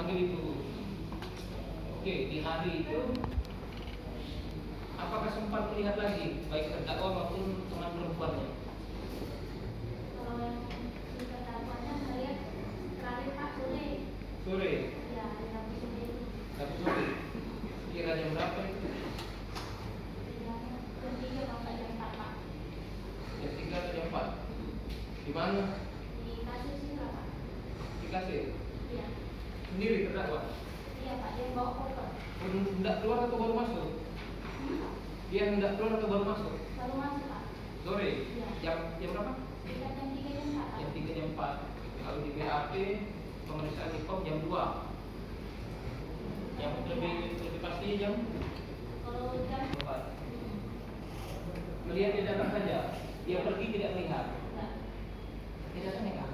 begitu. Oke, di hari itu apakah sempat melihat lagi baik terdakwa maupun teman perempuannya? Kalau yang terdakwanya saya terakhir Pak sore. Sore. Ya, Rabu sore. Rabu sore. Kira jam berapa itu? Jam 3 sampai jam 4 Pak. Jam 3 atau jam 4? Di mana? Di kasir sih Pak. Di kasir. Iya. Sendiri terdakwa? Iya Pak, dia bawa koper. Hendak keluar atau baru masuk? Dia hendak keluar atau baru masuk? Baru masuk Pak. Sore? Iya. Jam berapa? Sekitar jam 3 jam 4 Pak. Jam 3 jam 4. Kalau di BAP pemeriksaan IPOM jam 2. Yang lebih pasti jam Kalau jam 4. Melihat dia datang saja. Dia pergi tidak melihat. enggak. Dia datang ya kan?